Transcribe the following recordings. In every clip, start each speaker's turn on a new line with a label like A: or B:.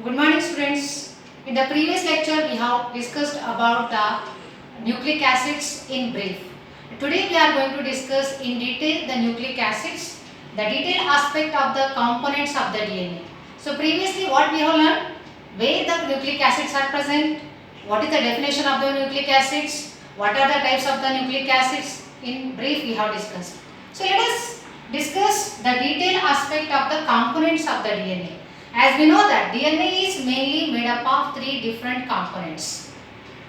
A: Good morning students. In the previous lecture we have discussed about the nucleic acids in brief. Today we are going to discuss in detail the nucleic acids, the detailed aspect of the components of the DNA. So previously what we have learned, where the nucleic acids are present, what is the definition of the nucleic acids, what are the types of the nucleic acids, in brief we have discussed. So let us discuss the detailed aspect of the components of the DNA. As we know that DNA is mainly made up of three different components,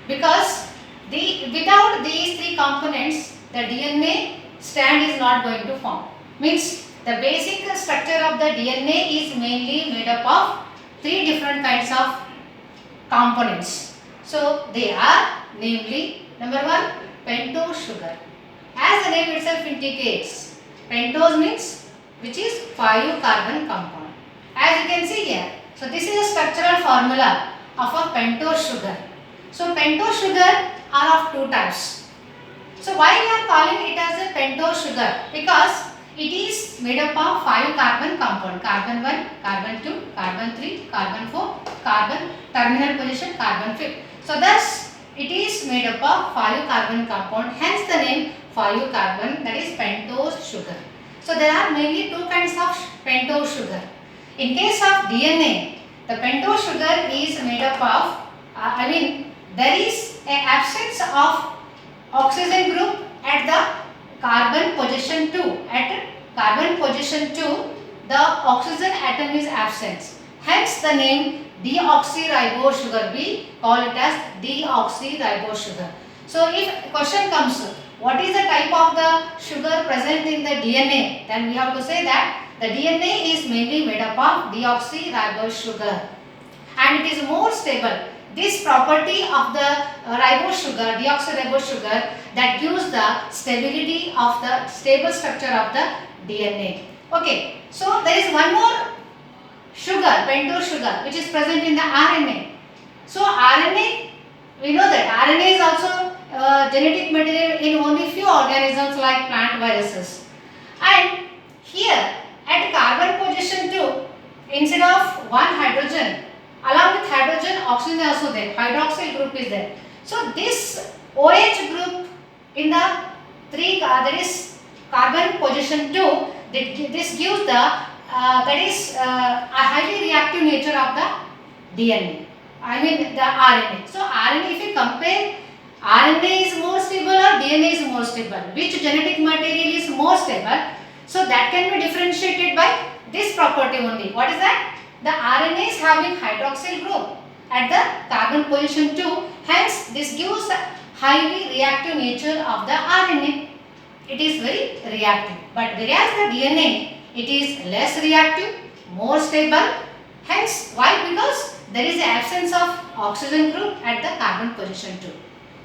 A: because without these three components the DNA strand is not going to form. Means the basic structure of the DNA is mainly made up of three different kinds of components. So they are namely, number one, pentose sugar. As the name itself indicates, pentose means which is 5 carbon compound. As you can see here, so this is a structural formula of a pentose sugar. So pentose sugar are of two types. So why we are calling it as a pentose sugar? Because it is made up of 5 carbon compound. Carbon 1, carbon 2, carbon 3, carbon 4, carbon terminal position, carbon 5. So thus it is made up of 5 carbon compound. Hence the name 5 carbon, that is pentose sugar. So there are mainly two kinds of pentose sugar. In case of DNA, the pentose sugar is made up of, there is an absence of oxygen group at the carbon position 2. At carbon position 2, the oxygen atom is absent. Hence the name deoxyribose sugar. We call it as deoxyribose sugar. So if question comes, what is the type of the sugar present in the DNA? Then we have to say that the DNA is mainly made up of deoxyribose sugar, and it is more stable. This property of the ribose sugar, deoxyribose sugar, that gives the stability of the stable structure of the DNA. Okay, so there is one more sugar, pentose sugar, which is present in the RNA. So RNA, we know that RNA is also genetic material in only few organisms like plant viruses. And here at carbon position 2, instead of one hydrogen, along with hydrogen, oxygen is also there, hydroxyl group is there. So this OH group in the that is carbon position 2, this gives the a highly reactive nature of the DNA. The RNA. So RNA, if you compare, RNA is more stable or DNA is more stable, which genetic material is more stable? So that can be differentiated by this property only. What is that? The RNA is having hydroxyl group at the carbon position 2. Hence, this gives a highly reactive nature of the RNA. It is very reactive. But whereas the DNA, it is less reactive, more stable. Hence, why? Because there is the absence of oxygen group at the carbon position 2.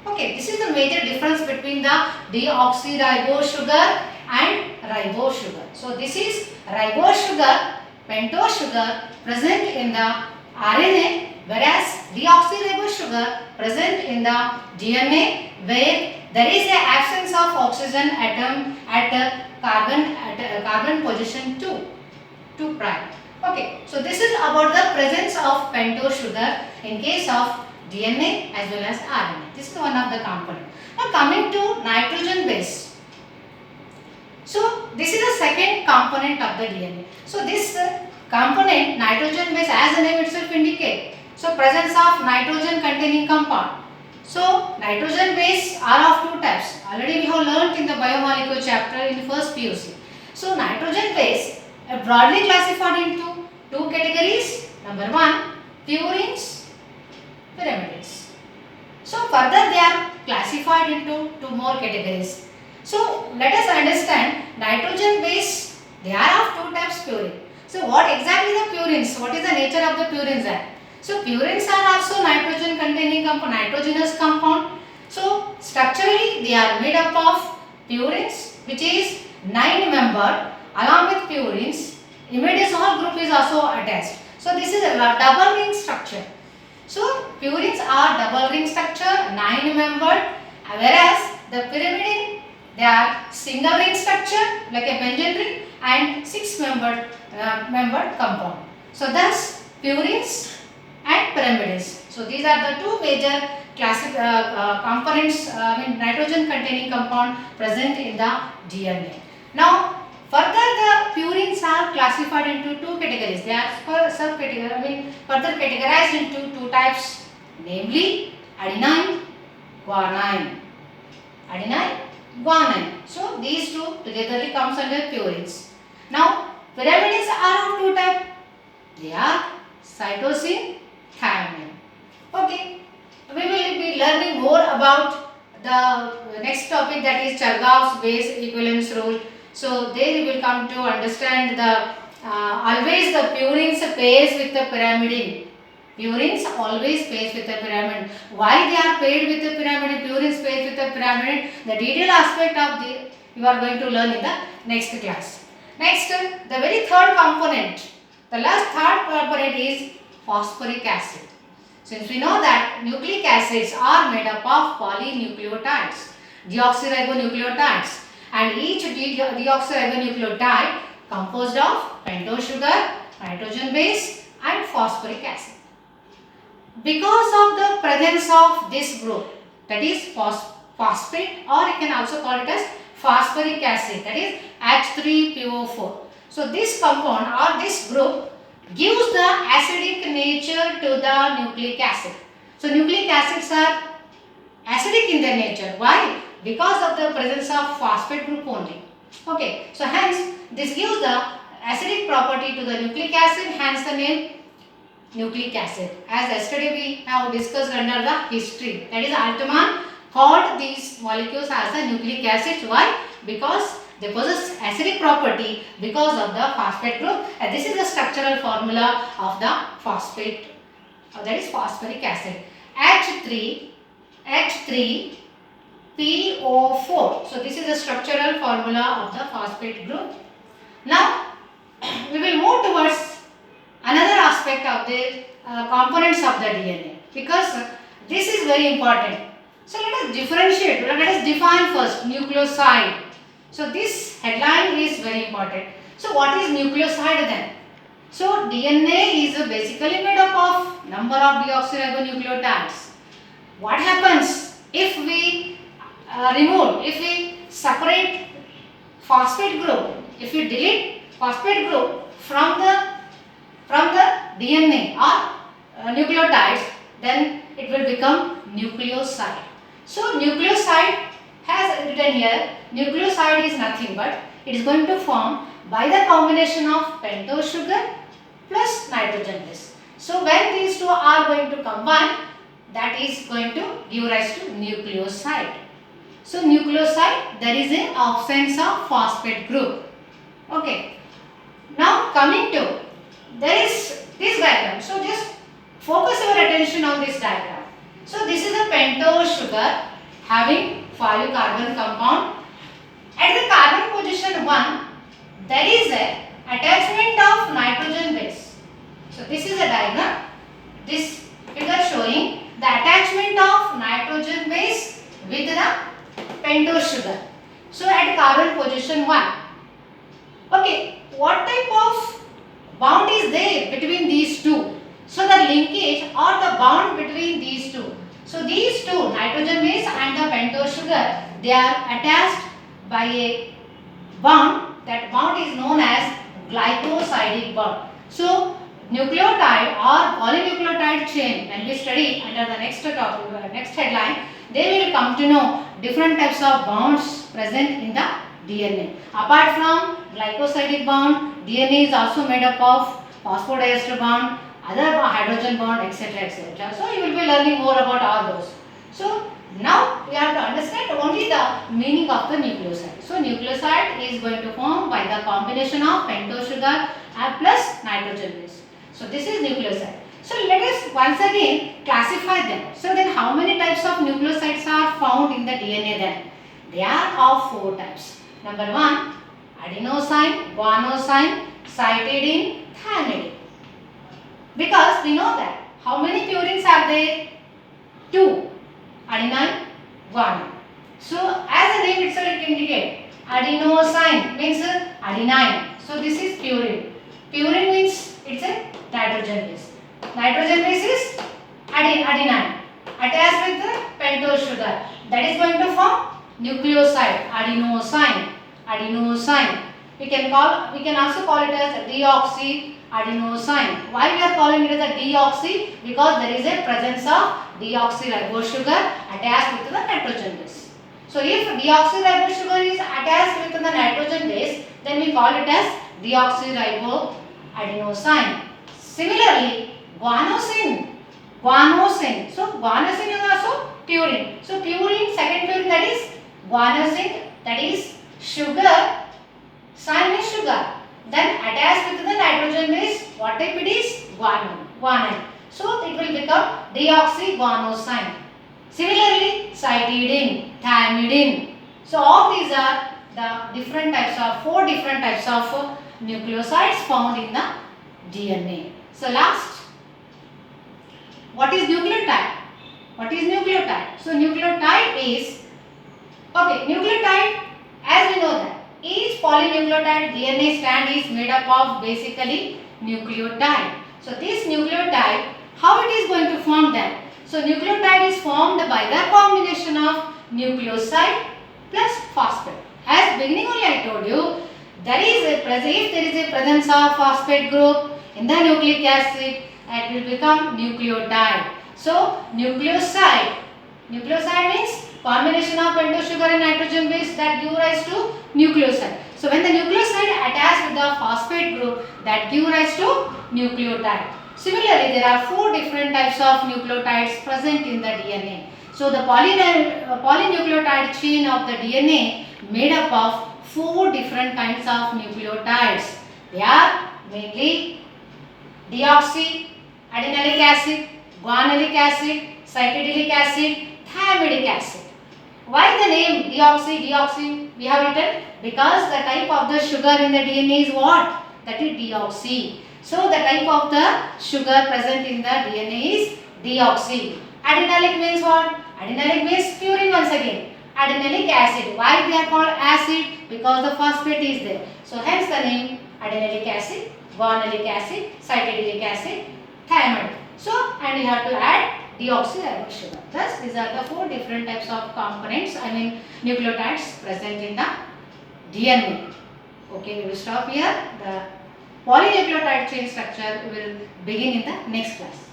A: Okay, this is the major difference between the deoxyribose sugar and ribose sugar. So this is ribose sugar, pentose sugar present in the RNA, whereas deoxyribose sugar present in the DNA, where there is an absence of oxygen atom at carbon position 2 prime. Okay, so this is about the presence of pentose sugar in case of DNA as well as RNA. This is one of the components. Now coming to nitrogen base. So this is the second component of the DNA. So this component, nitrogen base, as the name itself indicates, so presence of nitrogen containing compound. So nitrogen base are of two types. Already we have learnt in the biomolecule chapter in the first PUC. So nitrogen base are broadly classified into two categories. Number one, purines, pyrimidions. So further they are classified into two more categories. So let us understand nitrogen base, they are of two types purine. So what exactly the purines? What is the nature of the purines are? So purines are also nitrogen containing compound, nitrogenous compound. So structurally they are made up of purines, which is 9-membered. Along with purines, imidazole group is also attached. So this is a double ring structure. So purines are double ring structure, 9-membered, whereas the pyrimidine, they are single ring structure like a benzene ring and 6-membered compound. So thus purines pyrimidines. So these are the two major components, nitrogen containing compound present in the DNA. Now further the purines are classified into two categories. They are further categorized into two types, namely adenine, guanine. Adenine, guanine. So these two togetherly comes under purines. Now pyrimidines are of two types. They are cytosine, thymine. Okay, we will be learning more about the next topic, that is Chargaff's base equivalence rule. So there you will come to understand the always the purines pairs with the pyrimidine. Purines always pairs with the pyrimidine. Why they are paired with the pyrimidine? Purines pairs with the pyrimidine. The detailed aspect of the you are going to learn in the next class. Next, the very third component. The last third component is phosphoric acid. Since we know that nucleic acids are made up of polynucleotides, deoxyribonucleotides, and each deoxyribonucleotide composed of pentose sugar, nitrogen base and phosphoric acid. Because of the presence of this group, that is phosphate, or you can also call it as phosphoric acid, that is H3PO4. So this compound or this group gives the acidic nature to the nucleic acid. So nucleic acids are acidic in their nature. Why? Because of the presence of phosphate group only. Okay, so hence this gives the acidic property to the nucleic acid, hence the name nucleic acid. As yesterday we have discussed under the history, that is Altman called these molecules as the nucleic acids. Why? Because they possess acidic property because of the phosphate group, and this is the structural formula of the phosphate, that is phosphoric acid, H3PO4. So this is the structural formula of the phosphate group. Now we will move towards another aspect of the components of the DNA, because this is very important. So let us differentiate, let us define first nucleoside. So this headline is very important. So what is nucleoside then? So DNA is basically made up of number of deoxyribonucleotides. What happens if we if we separate phosphate group, if we delete phosphate group from the DNA or nucleotides, then it will become nucleoside. So nucleoside has written here, nucleoside is nothing but it is going to form by the combination of pentose sugar plus nitrogen base. So when these two are going to combine, that is going to give rise to nucleoside. So nucleoside, there is an absence of phosphate group. Okay. Now coming to, there is this diagram. So just focus your attention on this diagram. So this is a pentose sugar having 5 carbon compound. At the carbon position 1, there is a attachment of nitrogen base. So this is a diagram. This figure showing the attachment of nitrogen base with the pentose sugar. So at carbon position 1. Okay, what type of bond is there between these two? So the linkage or the bond between these two. So these two, nitrogen base and the pentose sugar, they are attached by a bond. That bond is known as glycosidic bond. So nucleotide or polynucleotide chain, when we study under the next topic, next headline, they will come to know different types of bonds present in the DNA. Apart from glycosidic bond, DNA is also made up of phosphodiester bond, other hydrogen bond, etc., etc. So you will be learning more about all those. So now we have to understand only the meaning of the nucleoside. So nucleoside is going to form by the combination of pentose sugar plus nitrogen base. So this is nucleoside. So let us once again classify them. So then how many types of nucleosides are found in the DNA then? They are of 4 types. Number 1, adenosine, guanosine, cytidine, thymidine. Because we know that how many purines are there? 2, adenine, guanine. So as the name itself indicates, adenosine means adenine. So this is purine. Purine means it's a nitrogen base. Nitrogen base is adenine attached with the pentose sugar, that is going to form nucleoside, adenosine. We can also call it as deoxyadenosine. Why we are calling it as a deoxy? Because there is a presence of deoxyribose sugar attached with the nitrogen base. So if deoxyribose sugar is attached with the nitrogen base, then we call it as deoxyriboadenosine. Similarly, guanosine. So guanosine is also purine. So purine, second purine, that is guanosine, that is sugar. Sine is sugar. Then attached with the nitrogen base, what type it is? Guanine. So it will become deoxyguanosine. Similarly, cytidine, thymidine. So all these are the different types of 4 different types of nucleosides found in the DNA. So last, what is nucleotide? So nucleotide is, nucleotide, as we know that each polynucleotide DNA strand is made up of basically nucleotide. So this nucleotide, how it is going to form them? So nucleotide is formed by the combination of nucleoside plus phosphate. As beginning only I told you, if there is a presence of phosphate group in the nucleic acid, it will become nucleotide. So nucleoside means combination of pentose sugar and nitrogen base that give rise to nucleoside. So when the nucleoside attached with the phosphate group, that give rise to nucleotide. Similarly, there are 4 different types of nucleotides present in the DNA. So the polynucleotide chain of the DNA made up of 4 different kinds of nucleotides. They are mainly deoxyadenalic acid, guanilic acid, cytidilic acid, thymidic acid. Why the name deoxy we have written? Because the type of the sugar in the DNA is what? That is deoxy. So the type of the sugar present in the DNA is deoxy. Adenalic means what? Adenalic means purine once again. Adenalic acid. Why they are called acid? Because the phosphate is there. So hence the name adenalic acid, guanilic acid, cytidilic acid, thymide. So and you have to add deoxyribose sugar. Thus these are the 4 different types of components, nucleotides present in the DNA. Okay, we will stop here. The polynucleotide chain structure will begin in the next class.